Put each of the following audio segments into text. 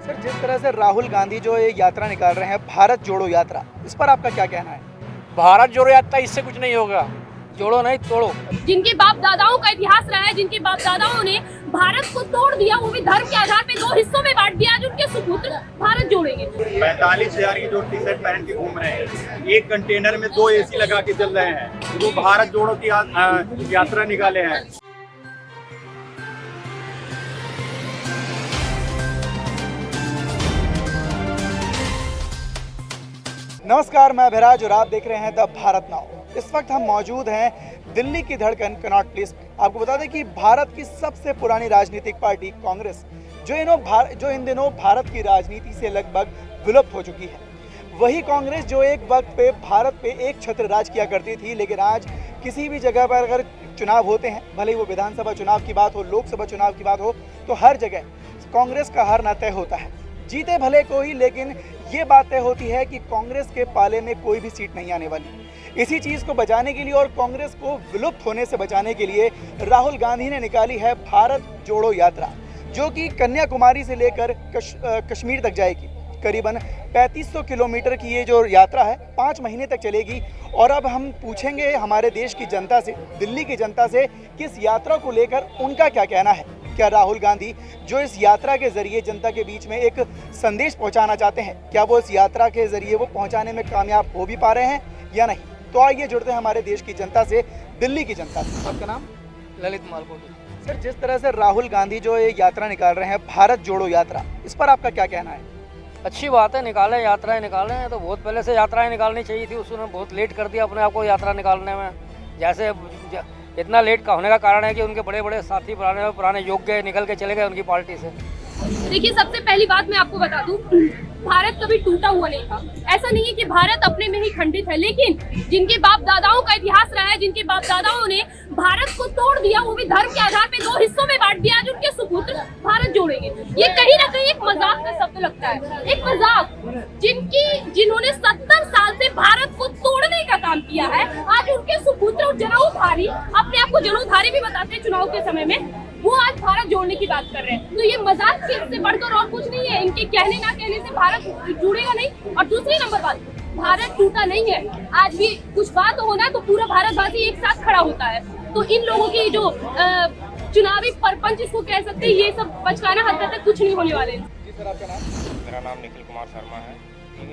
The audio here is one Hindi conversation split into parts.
सर, जिस तरह से राहुल गांधी जो ये यात्रा निकाल रहे हैं, भारत जोड़ो यात्रा, इस पर आपका क्या कहना है? भारत जोड़ो यात्रा, इससे कुछ नहीं होगा। जोड़ो नहीं तोड़ो। जिनके बाप दादाओं का इतिहास रहा है, जिनके बाप दादाओं ने भारत को तोड़ दिया, वो भी धर्म के आधार पे दो हिस्सों में बांट दिया, आज उनके सुपुत्र भारत जोड़ेंगे। 45,000 की जो टी शर्ट पहन के घूम रहे हैं, एक कंटेनर में 2 एसी लगा के चल रहे हैं, वो भारत जोड़ो की यात्रा निकाले हैं। नमस्कार, मैं अभिराज और आप देख रहे हैं द भारत नाउ। इस वक्त हम मौजूद हैं दिल्ली की धड़कन कनॉट प्लेस में। आपको बता दें कि भारत की सबसे पुरानी राजनीतिक पार्टी कांग्रेस जो इन दिनों भारत की राजनीति से लगभग विलुप्त हो चुकी है, वही कांग्रेस जो एक वक्त पे भारत पे एक छत्र राज किया करती थी, लेकिन आज किसी भी जगह पर अगर चुनाव होते हैं, भले ही वो विधानसभा चुनाव की बात हो, लोकसभा चुनाव की बात हो, तो हर जगह कांग्रेस का हारना तय होता है। जीते भले कोई, लेकिन ये बात तय होती है कि कांग्रेस के पाले में कोई भी सीट नहीं आने वाली। इसी चीज़ को बचाने के लिए और कांग्रेस को विलुप्त होने से बचाने के लिए राहुल गांधी ने निकाली है भारत जोड़ो यात्रा, जो कि कन्याकुमारी से लेकर कश्मीर तक जाएगी। करीबन 3500 किलोमीटर की ये जो यात्रा है 5 महीने तक चलेगी। और अब हम पूछेंगे हमारे देश की जनता से, दिल्ली की जनता से, कि इस यात्रा को लेकर उनका क्या कहना है। क्या राहुल गांधी जो इस यात्रा के जरिए जनता के बीच में एक संदेश पहुंचाना चाहते हैं, क्या वो इस यात्रा के जरिए वो पहुंचाने में कामयाब हो भी पा रहे हैं या नहीं? तो आइए जुड़ते हैं हमारे देश की जनता से, दिल्ली की जनता से। आपका नाम? ललित मालकोटी। सर, जिस तरह से राहुल गांधी जो ये यात्रा निकाल रहे हैं, भारत जोड़ो यात्रा, इस पर आपका क्या कहना है? अच्छी बात है, निकालें, यात्राएं निकालें। तो बहुत पहले से यात्राएं निकालनी चाहिए थी, उसने बहुत लेट कर दिया अपने आप को यात्रा निकालने में। जैसे इतना लेट का होने का कारण है कि उनके बड़े बड़े साथी पुराने योग्य निकल के चले गए उनकी पार्टी से। देखिए, सबसे पहली बात मैं आपको बता दूं, भारत कभी टूटा हुआ नहीं था। ऐसा नहीं है कि भारत अपने में ही खंडित है, लेकिन जिनके बाप दादाओं का इतिहास रहा है, जिनके बाप दादाओं ने भारत को तोड़ दिया, वो भी धर्म के आधार पे दो हिस्सों में बांट दिया, आज उनके सुपुत्र भारत जोड़ेंगे। ये कहीं ना कहीं एक मजाक का शब्द लगता है, एक मजाक। जिन्होंने 70 साल से भारत को तोड़ने का काम किया है, आज उनके सुपुत्र और जनाधारी, अपने आप को जनाधारी भी बताते हैं चुनाव के समय में, वो आज भारत जोड़ने की बात कर रहे हैं। तो ये मजाक से बढ़कर और कुछ नहीं है। इनके कहने ना कहने से भारत जुड़ेगा नहीं। और दूसरी नंबर बात, भारत टूटा नहीं है। आज भी कुछ बात होना है तो पूरा भारतवासी एक साथ खड़ा होता है। तो इन लोगों की जो चुनावी परपंच इसको कह सकते हैं, ये सब बचकाना हद तक कुछ नहीं होने वाले। जी सर, आपका नाम? मेरा नाम निखिल कुमार शर्मा है।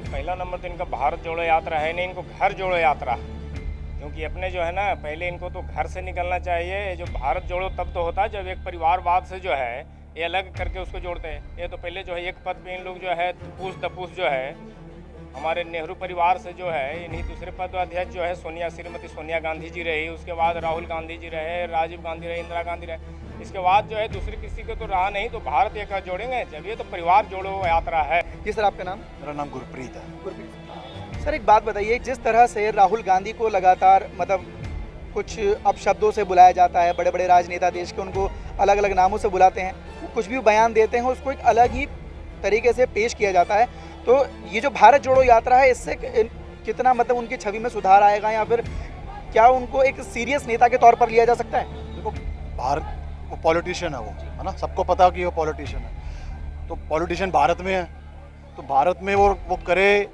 पहला नंबर तो इनका भारत जोड़ो यात्रा है नहीं, इनको घर जोड़ो यात्रा, क्योंकि अपने जो है ना, पहले इनको तो घर से निकलना चाहिए। जो भारत जोड़ो तब तो होता है जब एक परिवारवाद से जो है ये अलग करके उसको जोड़ते हैं। ये तो पहले जो है एक पद पे इन लोग जो है तपूस जो है हमारे नेहरू परिवार से जो है, इन्हीं दूसरे पद अध्यक्ष जो है श्रीमती सोनिया गांधी जी रही, उसके बाद राहुल गांधी जी रहे, राजीव गांधी रहे, इंदिरा गांधी रहे। इसके बाद जो है दूसरे किसी को तो रहा नहीं, तो भारत एक जोड़ेंगे जब। ये तो परिवार जोड़ो यात्रा है। जी सर, आपका नाम? मेरा नाम गुरप्रीत है। गुरप्रीत सर, एक बात बताइए, जिस तरह से राहुल गांधी को लगातार मतलब कुछ अपशब्दों से बुलाया जाता है, बड़े बड़े राजनेता देश के उनको अलग अलग नामों से बुलाते हैं, कुछ भी बयान देते हैं उसको एक अलग ही तरीके से पेश किया जाता है, तो ये जो भारत जोड़ो यात्रा है, इससे कितना मतलब उनकी छवि में सुधार आएगा, या फिर क्या उनको एक सीरियस नेता के तौर पर लिया जा सकता है? देखो, भारत वो पॉलिटिशियन है ना, सबको पता कि वो पॉलिटिशियन है। तो पॉलिटिशियन भारत में है, तो भारत में वो करे,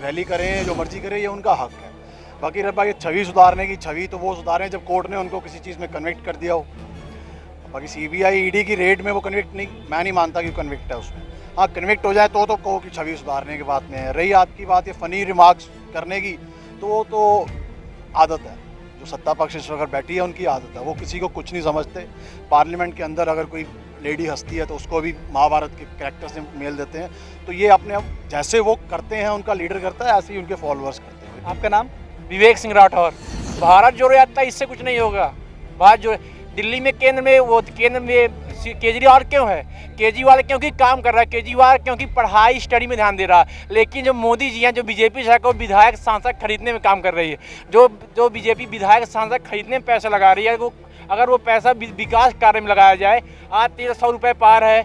रैली करें, जो मर्जी करें, ये उनका हक है। बाकी रह ये छवि सुधारने की, छवि तो वो सुधारें जब कोर्ट ने उनको किसी चीज़ में कन्विक्ट कर दिया हो। बाकी CBI ED की रेड में वो कन्विक्ट नहीं, मैं नहीं मानता कि कन्विक्ट है उसमें। हाँ, कन्विक्ट हो जाए तो कहो कि छवि सुधारने की बात में है। रही आपकी बात ये फ़नी रिमार्क्स करने की, तो वो तो आदत है, जो सत्ता पक्ष इस वक्त बैठी है उनकी आदत है। वो किसी को कुछ नहीं समझते। पार्लियामेंट के अंदर अगर कोई लेडी हस्ती है तो उसको भी महाभारत के कैरेक्टर से मेल देते हैं। तो ये अपने जैसे वो करते हैं, उनका लीडर करता है, ऐसे ही उनके फॉलोअर्स करते हैं। आपका नाम? विवेक सिंह राठौर। भारत जोड़ो यात्रा, इससे कुछ नहीं होगा। भारत जो दिल्ली में केंद्र में केजरीवाल क्यों है? केजरीवाल क्योंकि काम कर रहा है, केजरीवाल क्योंकि पढ़ाई स्टडी में ध्यान दे रहा है। लेकिन जो मोदी जी हैं, जो बीजेपी सरकार विधायक सांसद खरीदने में काम कर रही है, जो बीजेपी विधायक सांसद खरीदने में पैसा लगा रही है, वो अगर वो पैसा विकास कार्य में लगाया जाए, आज 1300 रुपये पार है,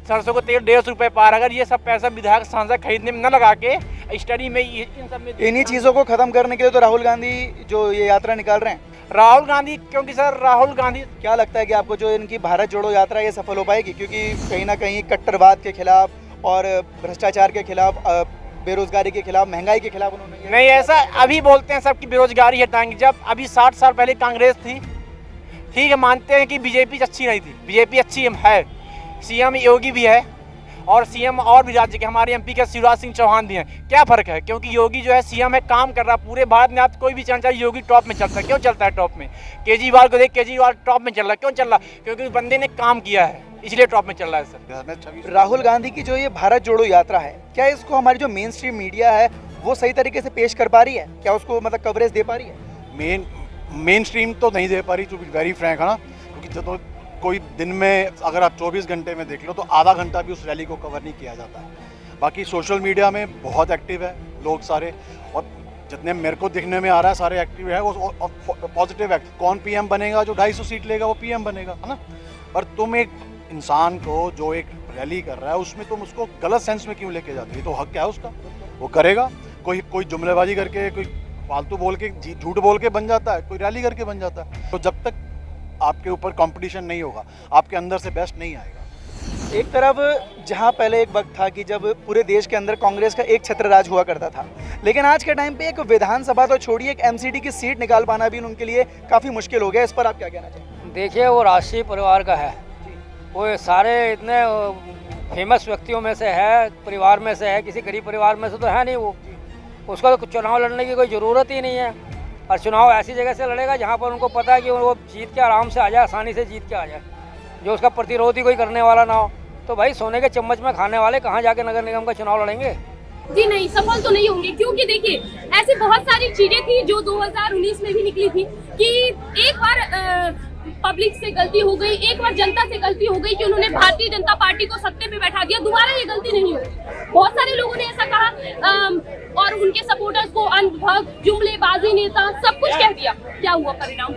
सरसों को तेल 150 रुपये पार, अगर ये सब पैसा विधायक सांसद खरीदने में न लगा के स्टडी में, इन सब में, इन्हीं चीज़ों को ख़त्म करने के लिए तो राहुल गांधी जो ये यात्रा निकाल रहे हैं। राहुल गांधी, क्योंकि सर राहुल गांधी, क्या लगता है कि आपको जो इनकी भारत जोड़ो यात्रा ये सफल हो पाएगी? क्योंकि कहीं ना कहीं कट्टरवाद के खिलाफ और भ्रष्टाचार के खिलाफ, बेरोजगारी के खिलाफ, महंगाई के खिलाफ उन्होंने नहीं, ऐसा अभी बोलते हैं सबकी बेरोजगारी हटाएंगे, जब अभी 60 साल पहले कांग्रेस थी। ठीक है, मानते हैं कि बीजेपी अच्छी नहीं थी, बीजेपी अच्छी है, सीएम योगी भी है और सीएम और भी राज्य के हमारे एमपी के शिवराज सिंह चौहान भी हैं। क्या फ़र्क है? क्योंकि योगी जो है सीएम है, काम कर रहा है पूरे भारत में। आज कोई भी चांस चाहिए योगी टॉप में चलता है। क्यों चलता है टॉप में? केजरीवाल को देख, केजरीवाल टॉप में चल रहा है। क्यों चल रहा? क्योंकि उस बंदे ने काम किया है, इसलिए टॉप में चल रहा है सर। राहुल गांधी की जो ये भारत जोड़ो यात्रा है, क्या इसको हमारी जो मेन स्ट्रीम मीडिया है वो सही तरीके से पेश कर पा रही है? क्या उसको मतलब कवरेज दे पा रही है? मेन स्ट्रीम तो नहीं दे पा रही, टू बी वेरी फ्रैंक, है ना, क्योंकि जब कोई दिन में अगर आप 24 घंटे में देख लो तो आधा घंटा भी उस रैली को कवर नहीं किया जाता है। बाकी सोशल मीडिया में बहुत एक्टिव है लोग सारे, और जितने मेरे को दिखने में आ रहा है सारे एक्टिव है, वो पॉजिटिव एक्ट। कौन पीएम बनेगा? जो 250 सीट लेगा वो पीएम बनेगा, है ना। पर तुम एक इंसान को जो एक रैली कर रहा है उसमें तुम उसको गलत सेंस में क्यों लेके जाते हो? तो हक क्या है उसका, वो करेगा। कोई जुमलेबाजी करके, कोई फालतू बोल के, झूठ बोल के बन जाता है, कोई रैली करके बन जाता है। तो जब तक आपके ऊपर कंपटीशन नहीं होगा, आपके अंदर से बेस्ट नहीं आएगा। एक तरफ जहां पहले एक वक्त था कि जब पूरे देश के अंदर कांग्रेस का एक छत्र राज हुआ करता था, लेकिन आज के टाइम पे एक विधानसभा तो छोड़िए, एक एमसीडी की सीट निकाल पाना भी उनके लिए काफ़ी मुश्किल हो गया। इस पर आप क्या कहना चाहेंगे? देखिए, वो राष्ट्रीय परिवार का है, वो सारे इतने फेमस व्यक्तियों में से है, परिवार में से है, किसी गरीब परिवार में से तो है नहीं वो। उसका तो चुनाव लड़ने की कोई ज़रूरत ही नहीं है। और चुनाव ऐसी जगह से लड़ेगा जहाँ पर उनको पता है कि वो जीत के आराम से आ जाए, आसानी से जीत के आ जाए, जो उसका प्रतिरोध ही कोई करने वाला ना हो। तो भाई सोने के चम्मच में खाने वाले कहाँ जाके नगर निगम का चुनाव लड़ेंगे? जी नहीं, सफल तो नहीं होंगे, क्योंकि देखिए ऐसी बहुत सारी चीजें थी जो 2019 में भी निकली थी कि एक बार पब्लिक से गलती हो गई, एक बार जनता से गलती हो गई कि उन्होंने भारतीय जनता पार्टी को सत्ते पे बैठा दिया। दोबारा ये गलती नहीं होगी। बहुत सारे लोगों ने ऐसा कहा और उनके सपोर्टर्स को अंधभक्त, जुमलेबाजी नेता सब कुछ कह दिया। क्या हुआ परिणाम?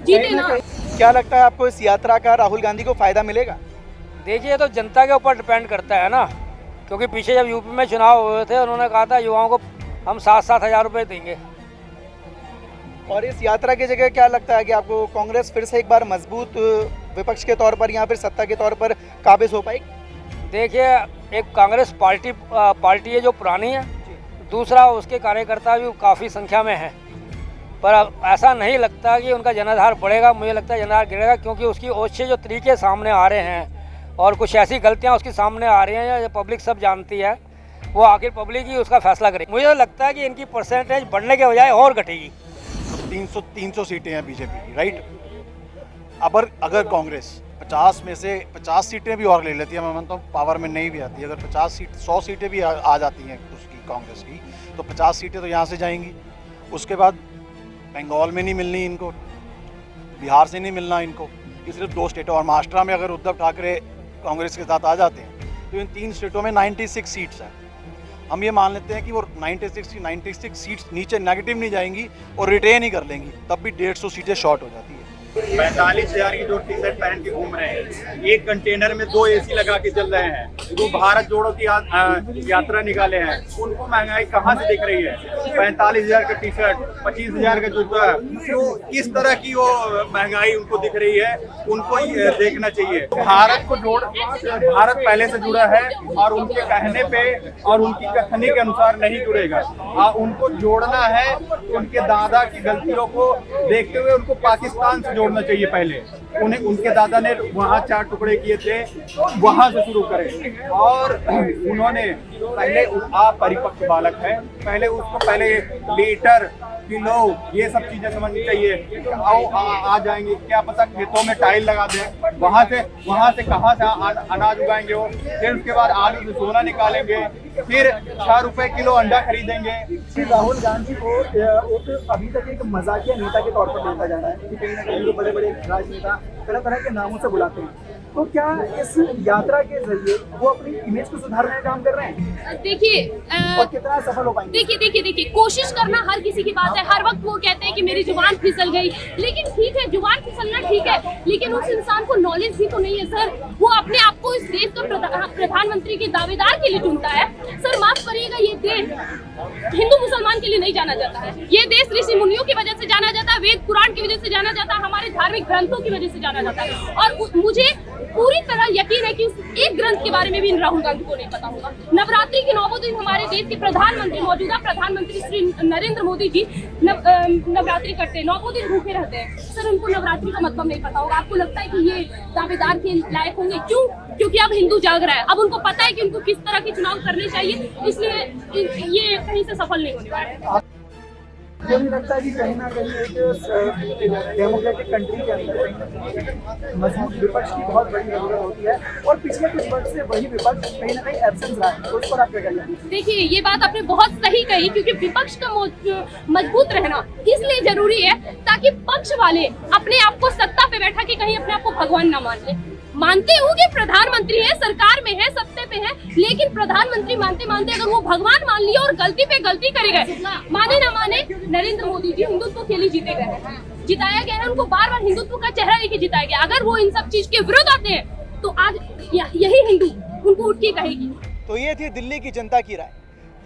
जीते ना। क्या लगता है आपको इस यात्रा का राहुल गांधी को फायदा मिलेगा? देखिए, तो जनता के ऊपर डिपेंड करता है ना, क्योंकि पीछे जब यूपी में चुनाव हुए थे उन्होंने कहा था युवाओं को हम 7-7 हज़ार रुपये देंगे। और इस यात्रा की जगह क्या लगता है कि आपको कांग्रेस फिर से एक बार मजबूत विपक्ष के तौर पर या फिर सत्ता के तौर पर काबिज हो पाएगी? देखिए, एक कांग्रेस पार्टी है जो पुरानी है, दूसरा उसके कार्यकर्ता भी काफ़ी संख्या में हैं, पर अब ऐसा नहीं लगता कि उनका जनाधार बढ़ेगा। मुझे लगता है जनाधार गिरेगा, क्योंकि उसकी ओर से जो तरीके सामने आ रहे हैं और कुछ ऐसी गलतियाँ उसके सामने आ रही हैं जो पब्लिक सब जानती है, वो आखिर पब्लिक ही उसका फैसला करेगी। मुझे लगता है कि इनकी परसेंटेज बढ़ने के बजाय और घटेगी। 300 सीटें हैं बीजेपी की, राइट। अगर कांग्रेस 50 में से 50 सीटें भी और ले लेती है, मैं मानता हूँ पावर में नहीं भी आती, अगर 100 सीटें भी आ जाती हैं उसकी कांग्रेस की, तो 50 सीटें तो यहाँ से जाएंगी। उसके बाद बंगाल में नहीं मिलनी इनको, बिहार से नहीं मिलना इनको, ये सिर्फ 2 स्टेटों। और महाराष्ट्र में अगर उद्धव ठाकरे कांग्रेस के साथ आ जाते हैं तो इन 3 स्टेटों में 96 सीट्स हैं। हम ये मान लेते हैं कि वो 96 सीट्स नीचे नेगेटिव नहीं जाएंगी और रिटेन ही कर लेंगी, तब भी 150 सीटें शॉर्ट हो जाती है। 45,000 की जो टी शर्ट पहन के घूम रहे हैं, एक कंटेनर में 2 एसी लगा के चल रहे हैं, जो भारत जोड़ो की यात्रा निकाले हैं, उनको महंगाई कहाँ से दिख रही है? 45,000 का टी शर्ट, 25,000 का जूता, तो किस तरह की वो महंगाई उनको दिख रही है, उनको देखना चाहिए। भारत पहले से जुड़ा है और उनके कहने पे और उनकी कथनी के अनुसार नहीं जुड़ेगा। उनको जोड़ना है, उनके दादा की गलतियों को देखते हुए उनको पाकिस्तान से जोड़ना चाहिए। पहले उनके दादा ने वहाँ 4 टुकड़े किए थे, वहाँ से शुरू करें। और उन्होंने पहले आप परिपक्व बालक है, पहले लीटर, किलो, ये सब चीजें समझनी चाहिए। आ जाएंगे, क्या पता खेतों में टाइल लगा दें, वहाँ से कहाँ से अनाज उगाएंगे वो, फिर उसके बाद आलू से सोना निकालेंगे, फिर 6 रुपए किलो अंडा खरीदेंगे। राहुल गांधी को अभी तक एक मजाकिया नेता के तौर पर देखा जा रहा है कि कहीं ना कहीं बड़े बड़े राजनेता तरह तरह के नामों से बुलाते हैं, तो क्या इस यात्रा के जरिए वो अपनी इमेज को सुधारने का काम कर रहे हैं? देखिए और कितना सफल हो पाएंगे? देखिए कोशिश करना हर किसी की बात है। हर वक्त वो कहते हैं कि मेरी जुबान फिसल गई, लेकिन ठीक है, जुबान फिसलना ठीक है, लेकिन उस इंसान को नॉलेज भी तो नहीं है सर। वो अपने आप को इस देश का प्रधानमंत्री के दावेदार के लिए चुनता है। सर माफ करिएगा, ये देश हिंदू मुसलमान के लिए नहीं जाना जाता है। ये देश ऋषि मुनियों की वजह से जाना जाता है, वेद पुराण की वजह से जाना जाता है, हमारे धार्मिक ग्रंथों की वजह से जाना जाता है। और मुझे पूरी तरह यकीन है कि उस एक ग्रंथ के बारे में भी राहुल गांधी को नहीं पता होगा। नवरात्रि के 9 दिन हमारे देश के प्रधानमंत्री, मौजूदा प्रधानमंत्री श्री नरेंद्र मोदी जी नवरात्रि करते हैं, 9 दिन भूखे रहते हैं। सर, उनको नवरात्रि का मतलब नहीं पता होगा। आपको लगता है कि ये दावेदार के लायक होंगे? क्यों? क्योंकि अब हिंदू जाग रहा है, अब उनको पता है कि उनको किस तरह के चुनाव करने चाहिए, इसलिए ये कहीं से सफल नहीं होने वाला है। मुझे नहीं लगता कि कहीं ना कहीं एक डेमोक्रेटिक कंट्री के अंदर मजबूत विपक्ष की बहुत बड़ी जरूरत होती है, और पिछले कुछ वर्ष से वही विपक्ष कहीं ना कहीं एब्सेंट रहा है, तो उस पर आप क्या कहेंगे? देखिए, ये बात आपने बहुत सही कही, क्योंकि विपक्ष का मजबूत रहना इसलिए जरूरी है ताकि पक्ष वाले अपने आप को सत्ता पे बैठा के कहीं अपने आप को भगवान ना मान ले। मानते हो कि प्रधानमंत्री है, सरकार में है, सत्ते पे है, लेकिन प्रधानमंत्री मानते मानते अगर वो भगवान मान लिया और गलती पे गलती करे गए, माने ना माने, नरेंद्र मोदी जी हिंदुत्व के लिए जीते गए हैं, जिताया गया है, उनको बार बार हिंदुत्व का चेहरा लेके जिताया गया। अगर वो इन सब चीज के विरुद्ध आते हैं तो आज यही हिंदू उनको उठ के कहेगी। तो ये थी दिल्ली की जनता की राय।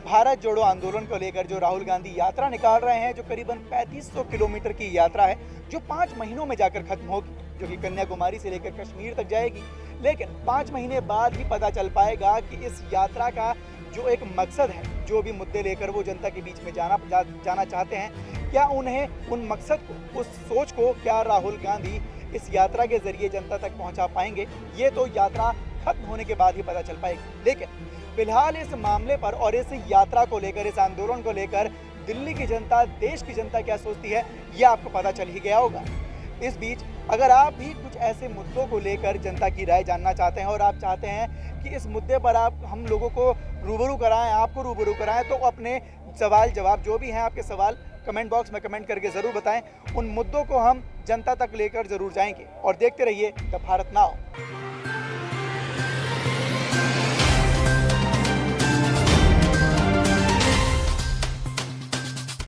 भारत जोड़ो आंदोलन को लेकर जो राहुल गांधी यात्रा निकाल रहे हैं, जो करीबन 3500 किलोमीटर की यात्रा है, जो 5 महीनों में जाकर खत्म होगी, जो कि कन्याकुमारी से लेकर कश्मीर तक जाएगी। लेकिन 5 महीने बाद ही पता चल पाएगा कि इस यात्रा का जो एक मकसद है, जो भी मुद्दे लेकर वो जनता के बीच में जाना चाहते हैं, क्या उन्हें उन मकसद को, उस सोच को क्या राहुल गांधी इस यात्रा के जरिए जनता तक पहुंचा पाएंगे, ये तो यात्रा खत्म होने के बाद ही पता चल पाएगी। लेकिन फिलहाल इस मामले पर और इस यात्रा को लेकर, इस आंदोलन को लेकर दिल्ली की जनता, देश की जनता क्या सोचती है, ये आपको पता चल ही गया होगा। इस बीच अगर आप भी कुछ ऐसे मुद्दों को लेकर जनता की राय जानना चाहते हैं और आप चाहते हैं कि इस मुद्दे पर आप हम लोगों को रूबरू कराएं, आपको रूबरू कराएं, तो अपने सवाल जवाब जो भी हैं आपके सवाल कमेंट बॉक्स में कमेंट करके ज़रूर बताएं। उन मुद्दों को हम जनता तक लेकर ज़रूर जाएंगे, और देखते रहिए द भारत नाउ।